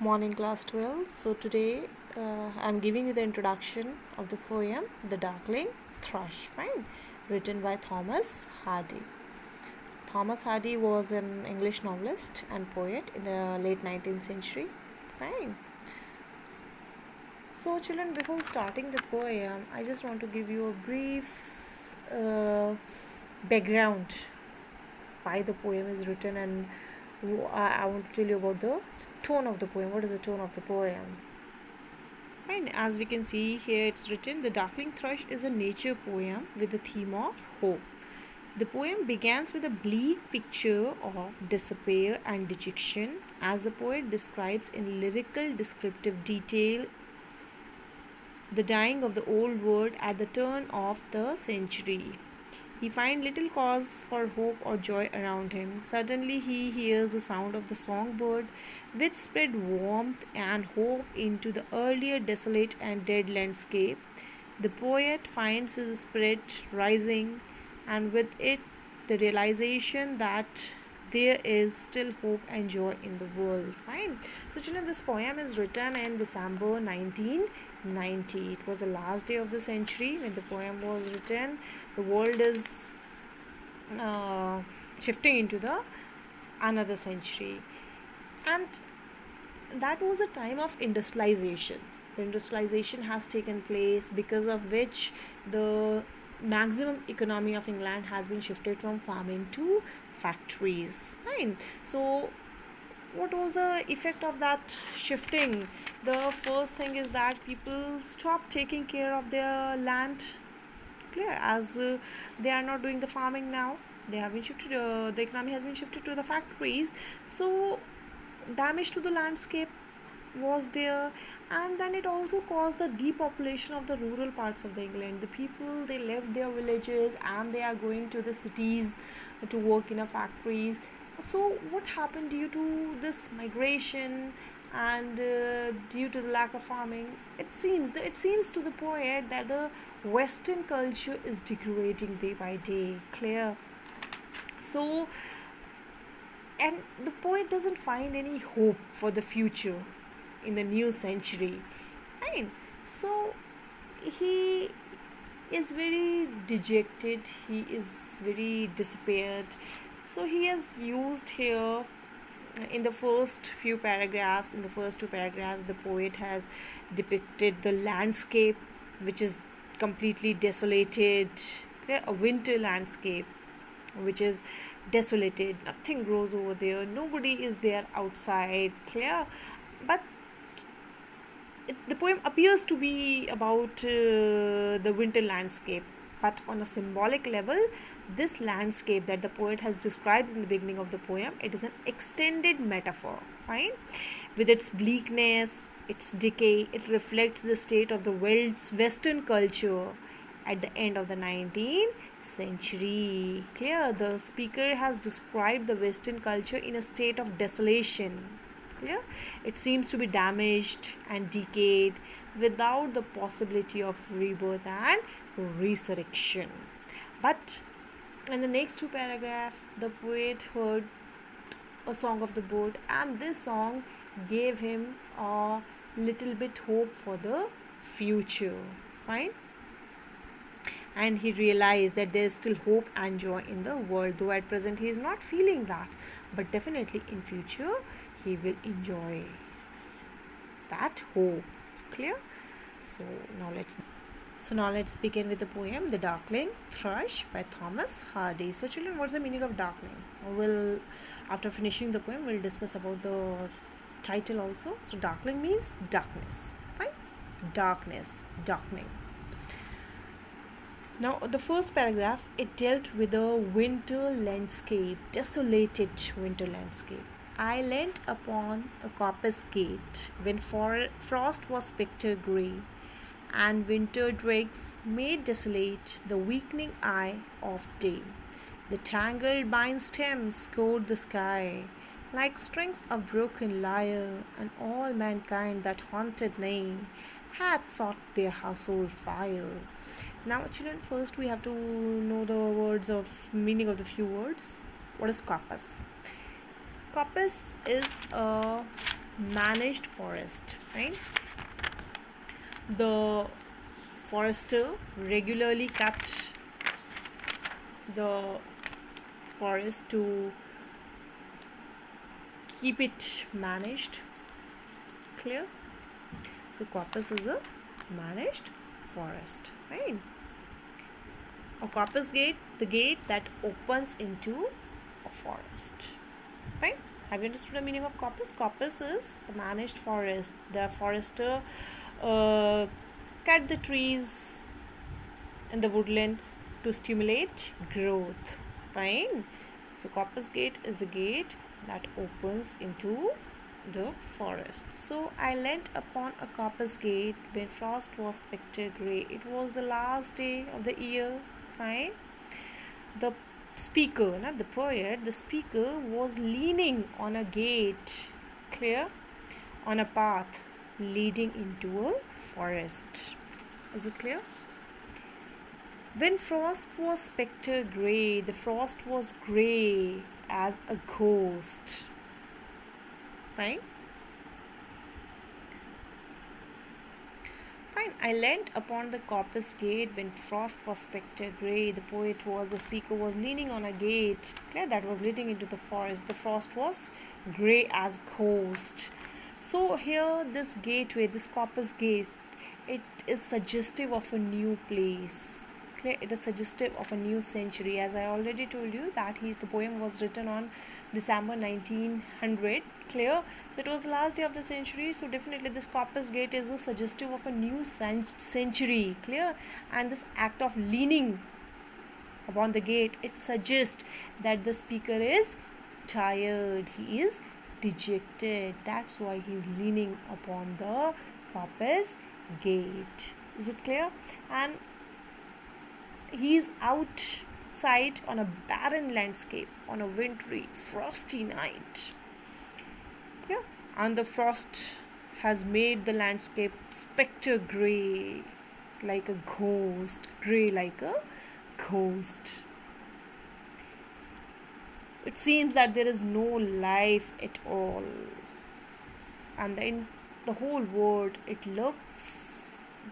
Morning class 12. So today I'm giving you the introduction of the poem The Darkling, Thrush, fine, written by Thomas Hardy. Thomas Hardy was an English novelist and poet in the late 19th century. Fine. So children, before starting the poem, I just want to give you a brief background why the poem is written, and I want to tell you about the tone of the poem. What is the tone of the poem? And as we can see here, it's written, The Darkling Thrush is a nature poem with the theme of hope. The poem begins with a bleak picture of despair and dejection, as the poet describes in lyrical descriptive detail the dying of the old world at the turn of the century. He finds little cause for hope or joy around him. Suddenly he hears the sound of the songbird, which spread warmth and hope into the earlier desolate and dead landscape. The poet finds his spirit rising, and with it the realization that there is still hope and joy in the world. Fine. So children, this poem is written in December 1990. It was the last day of the century when the poem was written. The world is shifting into the another century, and that was a time of industrialization. The industrialization has taken place, because of which the maximum economy of England has been shifted from farming to factories. Fine. So what was the effect of that shifting? The first thing is that people stop taking care of their land, clear, as they are not doing the farming now. They have been shifted, the economy has been shifted to the factories, so damage to the landscape was there. And then it also caused the depopulation of the rural parts of the England. The people, they left their villages and they are going to the cities to work in a factories. So what happened due to this migration and due to the lack of farming? It seems to the poet that the Western culture is degrading day by day, clear. So, and the poet doesn't find any hope for the future in the new century. Fine. So he is very dejected, he is very despaired. So he has used here in the first few paragraphs, in the first two paragraphs, the poet has depicted the landscape which is completely desolated, a winter landscape which is desolated. Nothing grows over there, nobody is there outside, clear. But the poem appears to be about the winter landscape, but on a symbolic level, this landscape that the poet has described in the beginning of the poem, it is an extended metaphor. Fine. With its bleakness, its decay, it reflects the state of the world's Western culture at the end of the 19th century. Clear. The speaker has described the Western culture in a state of desolation. Clear. It seems to be damaged and decayed, without the possibility of rebirth and resurrection. But in the next two paragraphs, the poet heard a song of the bird, and this song gave him a little bit hope for the future. Fine. And he realized that there is still hope and joy in the world, though at present he is not feeling that, but definitely in future he will enjoy that hope. Clear? So now let's begin with the poem The Darkling Thrush by Thomas Hardy. So children, what's the meaning of darkling? We'll, after finishing the poem, we'll discuss about the title also. So darkling means darkness. Fine? Darkness, darkening. Now the first paragraph, it dealt with a winter landscape, desolated winter landscape. I leant upon a coppice gate when frost was spectre grey, and winter dregs made desolate the weakening eye of day. The tangled vine stems scored the sky like strings of broken lyre, and all mankind that haunted nay had sought their household fire. Now children, first we have to know the meaning of the few words. What is coppice? Coppice is a managed forest, right? The forester regularly kept the forest to keep it managed. Clear? So coppice is a managed forest, right? A coppice gate, the gate that opens into a forest, right? Have you understood the meaning of coppice? Coppice is the managed forest. The forester cut the trees in the woodland to stimulate growth, fine. So coppice gate is the gate that opens into the forest. So I leant upon a coppice gate when frost was spectre grey. It was the last day of the year, fine. The speaker, not the poet, the speaker was leaning on a gate, clear, on a path leading into a forest. Is it clear? When frost was spectre grey, the frost was grey as a ghost. Fine? Fine. I leant upon the coppice gate when frost was spectre grey. The speaker was leaning on a gate, okay, that was leading into the forest. The frost was grey as ghost. So here, this gateway, this coppice gate, it is suggestive of a new place. Clear? It is suggestive of a new century. As I already told you that the poem was written on December 1900. Clear? So it was the last day of the century. So definitely this coppice gate is a suggestive of a new century. Clear? And this act of leaning upon the gate, it suggests that the speaker is tired. He is dejected. That's why he is leaning upon the coppice gate. Is it clear? And he is outside on a barren landscape on a wintry, frosty night. Yeah, and the frost has made the landscape spectre grey, like a ghost. Grey like a ghost. It seems that there is no life at all, and then the whole world, the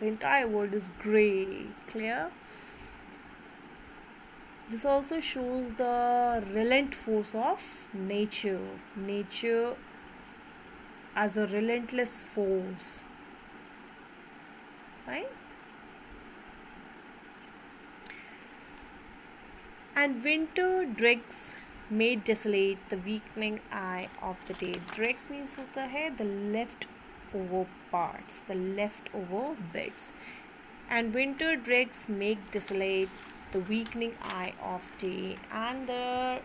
entire world is grey. Clear? This also shows the relent force of nature. Nature as a relentless force. Right? And winter dregs made desolate the weakening eye of the day. Dregs means hota hai the leftover parts, the leftover bits. And winter dregs make desolate the weakening eye of day. And the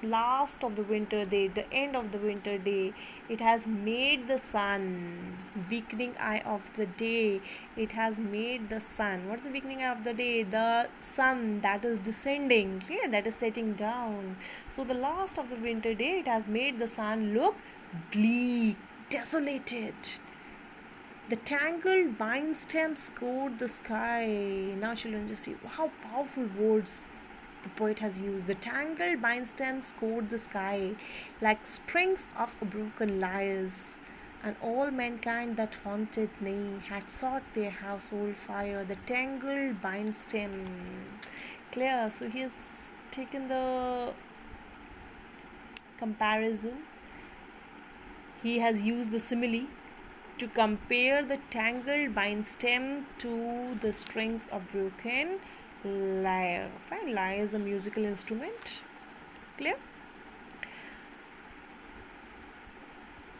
last of the winter day, the end of the winter day, it has made the sun, weakening eye of the day, it has made the sun. What is the weakening eye of the day? The sun that is descending, okay, that is setting down. So the last of the winter day, it has made the sun look bleak, desolated. The tangled vine stems covered the sky. Now children, just see how powerful words the poet has used. The tangled vine stems covered the sky like strings of broken lyres, and all mankind that haunted me had sought their household fire. The tangled vine stem. Clear? So he has taken the comparison. He has used the simile to compare the tangled vine stem to the strings of broken lyre. Fine, lyre is a musical instrument. Clear?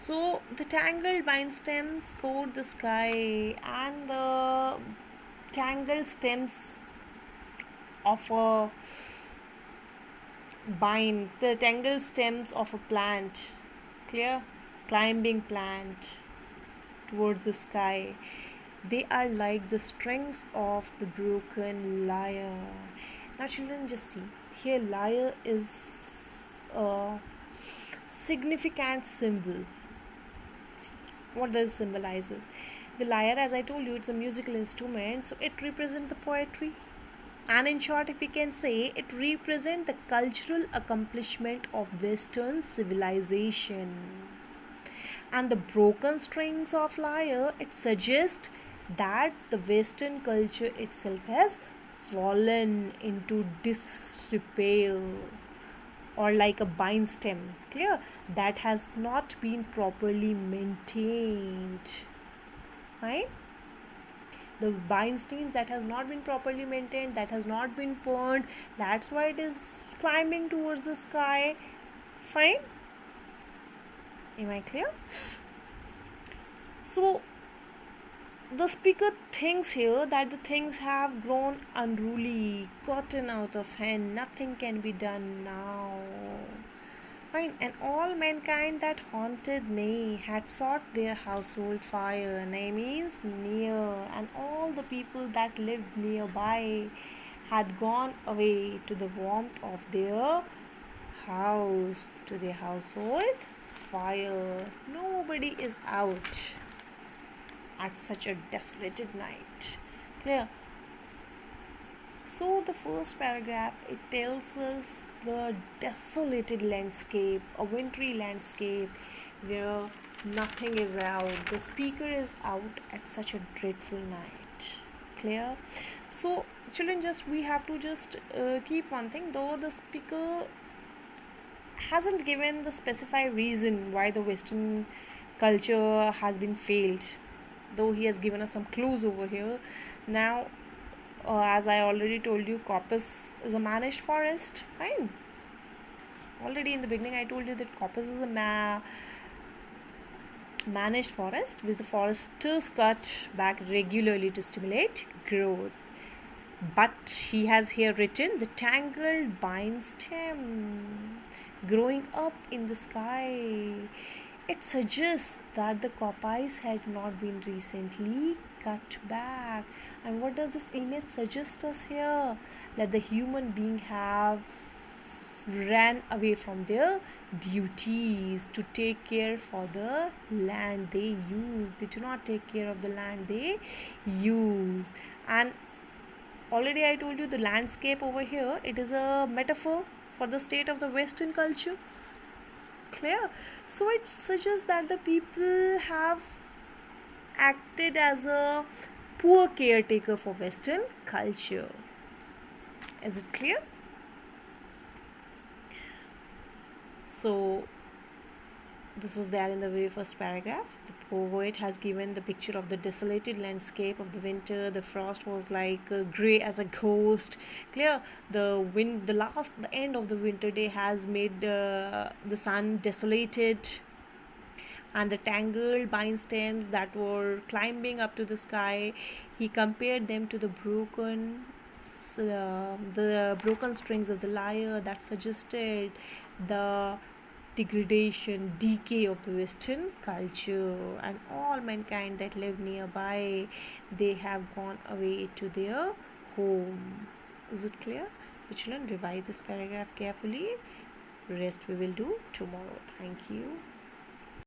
So the tangled vine stems covered the sky, and the tangled stems of a vine, the tangled stems of a plant, clear, climbing plant towards the sky, they are like the strings of the broken lyre. Now children, just see here, lyre is a significant symbol. What does it symbolizes? The lyre, as I told you, it's a musical instrument, so it represents the poetry, and in short, if we can say, it represents the cultural accomplishment of Western civilization. and the broken strings of lyre, it suggests that the Western culture itself has fallen into disrepair, or like a bind stem, clear, that has not been properly maintained. Fine. The bind steam that has not been properly maintained, that has not been burned, that's why it is climbing towards the sky. Fine. Am I clear? So the speaker thinks here that the things have grown unruly, gotten out of hand, nothing can be done now. Fine, and all mankind that haunted Nay had sought their household fire. Nay means near, and all the people that lived nearby had gone away to the warmth of their house, to their household fire. Nobody is out at such a desolated night. Clear? So the first paragraph, it tells us the desolated landscape, a wintry landscape where nothing is out. The speaker is out at such a dreadful night. Clear? So children, just we have to just keep one thing, though the speaker hasn't given the specified reason why the Western culture has been failed, though he has given us some clues over here. Now, as I already told you, Coppice is a managed forest. Fine. Already in the beginning, I told you that Coppice is a managed forest, which the foresters cut back regularly to stimulate growth. But he has here written the tangled vine stem growing up in the sky. It suggests that the coppice had not been recently cut back. And what does this image suggest us here? That the human being have ran away from their duties to take care for the land they use. They do not take care of the land they use. And already I told you the landscape over here, it is a metaphor for the state of the Western culture. Clear? So it suggests that the people have acted as a poor caretaker for Western culture. Is it clear? So this is there in the very first paragraph. The poet has given the picture of the desolated landscape of the winter. The frost was like grey as a ghost. Clear? The end of the winter day has made the sun desolated, and the tangled vine stems that were climbing up to the sky, he compared them to the broken strings of the lyre that suggested the degradation, decay of the Western culture, and all mankind that lived nearby, they have gone away to their home. Is it clear? So children, revise this paragraph carefully. Rest we will do tomorrow. Thank you.